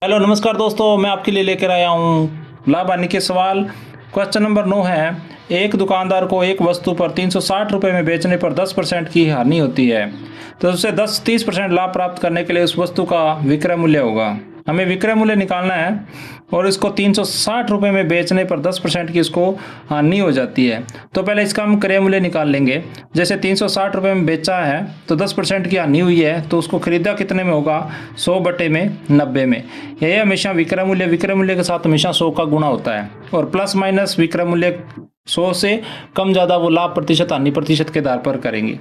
Hello नमस्कार दोस्तों, मैं आपके लिए लेकर आया हूँ लाभ हानि के सवाल। क्वेश्चन नंबर 9 है। एक दुकानदार को एक वस्तु पर 360 रुपये में बेचने पर 10% की हानि होती है, तो उसे 30% लाभ प्राप्त करने के लिए उस वस्तु का विक्रय मूल्य होगा। हमें विक्रय मूल्य निकालना है और इसको 360 रुपये में बेचने पर 10% की इसको हानि हो जाती है। तो पहले इसका हम क्रय मूल्य निकाल लेंगे। जैसे 360 रुपये में बेचा है तो 10% की हानि हुई है, तो उसको खरीदा कितने में होगा? 100/90 में। यह हमेशा विक्रय मूल्य के साथ हमेशा 100 का गुणा होता है, और प्लस माइनस विक्रय मूल्य 100 से कम ज़्यादा वो लाभ प्रतिशत हानि प्रतिशत के आधार पर करेंगे।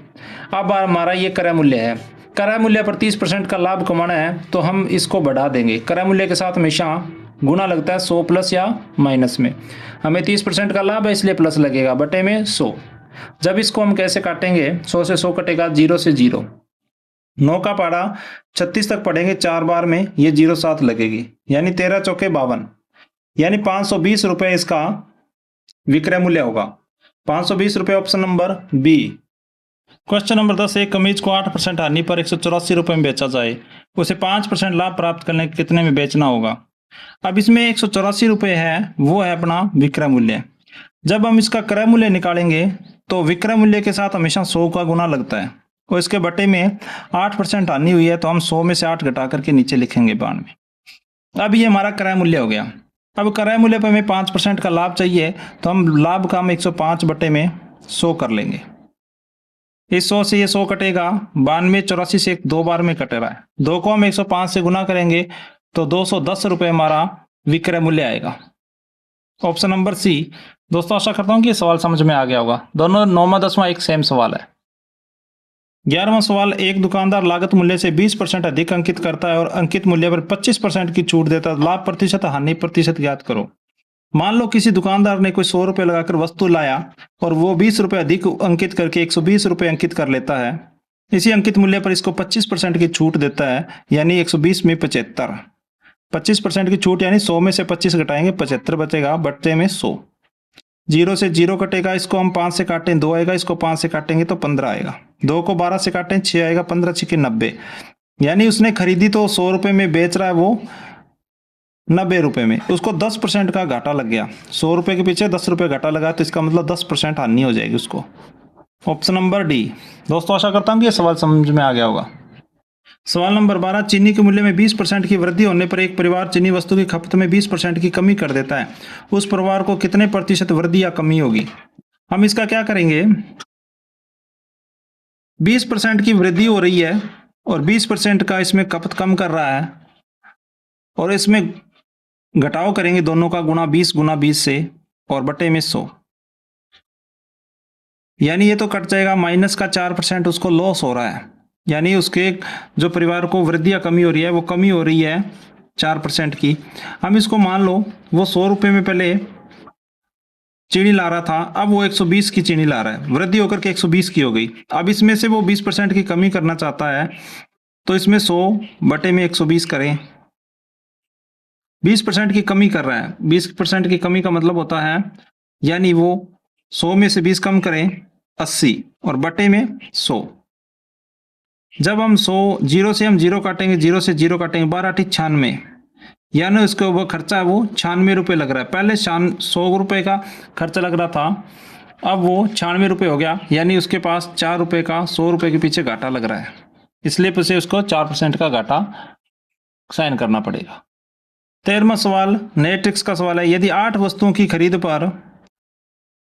अब हमारा ये क्रय मूल्य है। क्रय मूल्य पर 30% का लाभ कमाना है तो हम इसको बढ़ा देंगे। क्रय मूल्य के साथ हमेशा गुणा लगता है 100 प्लस या माइनस में। हमें 30% का लाभ है इसलिए प्लस लगेगा बटे में 100। जब इसको हम कैसे काटेंगे? 100 से 100 कटेगा, 0 से 0। 9 का पारा 36 तक पढ़ेंगे 4 बार में, ये 0 7 लगेगी, यानी 13 चौके 52, यानी 520 रुपये इसका विक्रय मूल्य होगा। 520 रुपये, option number B. Question number 10। एक कमीज को 8% हानि पर 184 रुपये में बेचा जाए, उसे 5% लाभ प्राप्त करने के कितने में बेचना होगा? अब इसमें 184 रुपये है, वो है अपना विक्रय मूल्य। जब हम इसका क्रय मूल्य निकालेंगे तो विक्रय मूल्य के साथ हमेशा 100 का गुना लगता है, और इसके बटे में 8% हानि हुई है तो हम 100 में से 8 घटा करके नीचे लिखेंगे बाण में। अब ये हमारा क्रय मूल्य हो गया। अब क्रय मूल्य पर हमें 5% का लाभ चाहिए, तो हम लाभ का हम 105 बटे में 100 कर लेंगे। इस 100 से ये 100 कटेगा, 92 84 से 2 बार में कट रहा है। 2 को हम 105 से गुना करेंगे तो 210 रुपये हमारा विक्रय मूल्य आएगा। Option number C. दोस्तों, आशा करता हूँ कि ये सवाल समझ में आ गया होगा। दोनों 9वां 10वां एक सेम सवाल है। 11वां सवाल। एक दुकानदार लागत मूल्य से 20% अधिक अंकित करता है और अंकित मूल्य पर 25% की छूट देता है। लाभ प्रतिशत हानि प्रतिशत ज्ञात करो। मान लो किसी दुकानदार ने कोई 100 रुपये लगाकर वस्तु लाया और वो 20 रुपये अधिक अंकित करके 120 रुपये अंकित कर लेता है। इसी अंकित मूल्य पर इसको 25% की छूट देता है, यानी 120 में 75। 25% की छूट यानी 100 में से 25 घटाएंगे, 75 बचेगा बटे में 100। 0 से 0 कटेगा, इसको हम 5 से काटें 2 आएगा, इसको 5 से काटेंगे तो 15 आएगा। 2 को 12 से काटें 6 आएगा, 15 6 90, यानी उसने खरीदी तो 100 रुपये में, बेच रहा है वो 90 रुपये में। उसको 10% का घाटा लग गया। 100 रुपये के पीछे 10 रुपये घाटा लगा, तो इसका मतलब 10% हानि हो जाएगी उसको। Option number D. दोस्तों, आशा करता हूँ कि यह सवाल समझ में आ गया होगा। सवाल नंबर 12। चीनी के मूल्य में 20% की वृद्धि होने पर एक परिवार चीनी वस्तु की खपत में 20% की कमी कर देता है। उस परिवार को कितने प्रतिशत वृद्धि या कमी होगी? हम इसका क्या करेंगे? 20% की वृद्धि हो रही है और 20% का इसमें खपत कम कर रहा है, और इसमें घटाव करेंगे दोनों का, गुणा 20 से और बटे में 100, यानी ये तो कट जाएगा। माइनस का 4% उसको लॉस हो रहा है, यानी उसके जो परिवार को वृद्धि या कमी हो रही है वो कमी हो रही है 4% की। हम इसको मान लो वो 100 रुपये में पहले चीनी ला रहा था, अब वो 120 की चीनी ला रहा है, वृद्धि होकर के 120 की हो गई। अब इसमें से वो 20% की कमी करना चाहता है, तो इसमें 100 बटे में 120 करें। 20% की कमी कर रहा है। 20% की कमी का मतलब होता है, यानी वो 100 में से 20 कम करें 80 और बटे में 100। जब हम 100 0 से हम 0 काटेंगे, 0 से 0 काटेंगे, 12 8 96, यानी उसके वो खर्चा है वो 96 रुपये लग रहा है। पहले 100 रुपये का खर्चा लग रहा था, अब वो 96 रुपये हो गया, यानी उसके पास 4 रुपये का 100 रुपये के पीछे घाटा लग रहा है, इसलिए उसे उसको 4% का घाटा साइन करना पड़ेगा। 13वां सवाल नए ट्रिक्स का सवाल है। यदि 8 वस्तुओं की खरीद पर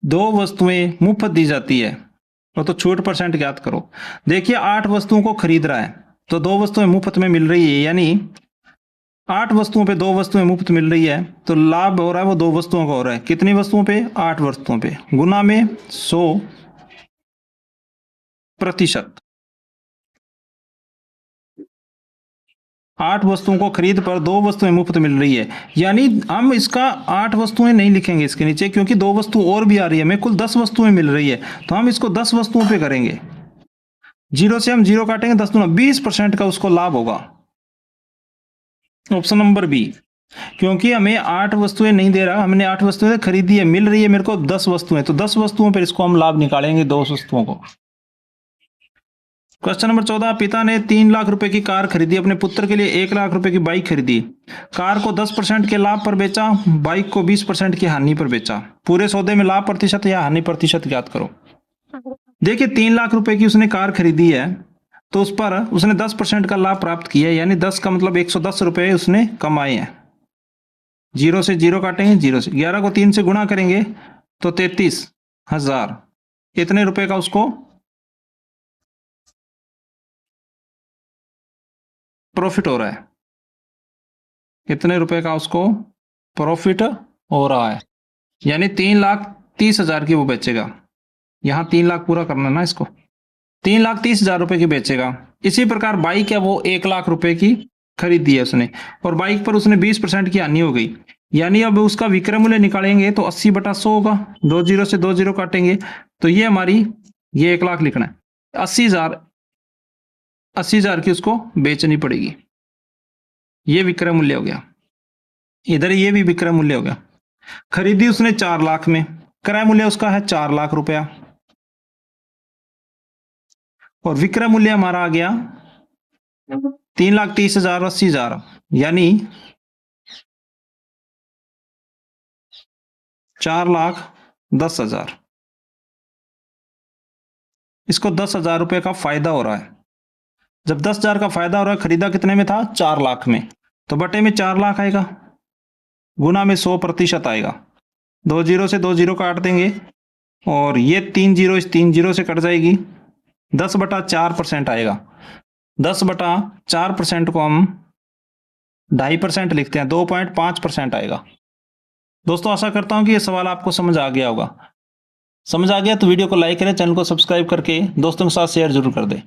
2 वस्तुएं मुफ्त दी जाती है तो छूट % ज्ञात करो। देखिए, 8 वस्तुओं को खरीद रहा है तो 2 वस्तुएं मुफ्त में मिल रही है, यानी 8 वस्तुओं पे 2 वस्तुएं मुफ्त मिल रही है, तो लाभ हो रहा है वो 2 वस्तुओं का हो रहा है। कितनी वस्तुओं पे? 8 वस्तुओं पे, गुना में 100%। 8 वस्तुओं को खरीद पर 2 वस्तुएं मुफ्त मिल रही है, यानी हम इसका 8 वस्तुएं नहीं लिखेंगे इसके नीचे, क्योंकि 2 वस्तु और भी आ रही है, हमें कुल 10 वस्तुएं मिल रही है, तो हम इसको 10 वस्तुओं पे करेंगे। 0 से हम 0 काटेंगे, 10 दूना 20% का उसको लाभ होगा। Option number B. क्योंकि हमें 8 वस्तुएं नहीं दे रहा, हमने 8 वस्तुएं खरीदी है, मिल रही है मेरे को 10 वस्तुएं, तो 10 वस्तुओं पर इसको हम लाभ निकालेंगे 2 वस्तुओं को। क्वेश्चन नंबर 14, पिता ने 3 लाख रुपए की कार खरीदी, अपने पुत्र के लिए 1 लाख रुपए की बाइक खरीदी। कार को 10% के लाभ पर बेचा, बाइक को 20% की हानि पर बेचा। पूरे सौदे में लाभ प्रतिशत या हानि प्रतिशत ज्ञात करो। देखिए 3 लाख रुपए की उसने कार खरीदी है, तो उस पर उसने 10% का लाभ प्राप्त किया है, यानी 10 का मतलब 110 रुपए उसने कमाए हैं। 0 से 0 काटेंगे, 0 से 11 को 3 से गुणा करेंगे तो 33,000 इतने रुपए का उसको प्रॉफिट हो रहा है। कितने रुपए का उसको प्रॉफिट हो रहा है, यानी 3,30,000 की वो बेचेगा। यहां 3 लाख पूरा करना ना इसको, 3,30,000 रुपए की बेचेगा। इसी प्रकार बाइक है वो 1 लाख रुपए की खरीदी है उसने, और बाइक पर उसने 20% की हानि हो गई, यानी अब उसका विक्रय मूल्य निकालेंगे तो 80/100 होगा। 2 जीरो से 2 जीरो काटेंगे तो ये हमारी, ये 1 लाख लिखना है, 80,000 की उसको बेचनी पड़ेगी। ये विक्रय मूल्य हो गया। इधर ये भी विक्रय मूल्य हो गया। खरीदी उसने 4 लाख में, क्रय मूल्य उसका है 4 लाख रुपया, और विक्रय मूल्य हमारा आ गया 3,30,000 80,000, यानी 4,10,000। इसको 10,000 रुपए का फायदा हो रहा है। जब 10,000 का फायदा हो रहा है, खरीदा कितने में था, 4 लाख में, तो बटे में 4 लाख आएगा, गुना में 100% आएगा। 2 जीरो से 2 जीरो काट देंगे, और ये 3 जीरो इस 3 जीरो से कट जाएगी, 10/4% आएगा। 10/4% को हम 2.5% लिखते हैं, 2.5% आएगा। दोस्तों आशा करता हूं कि ये सवाल आपको समझ आ गया होगा। समझ आ गया तो वीडियो को लाइक करें, चैनल को सब्सक्राइब करके दोस्तों के साथ शेयर जरूर कर दें।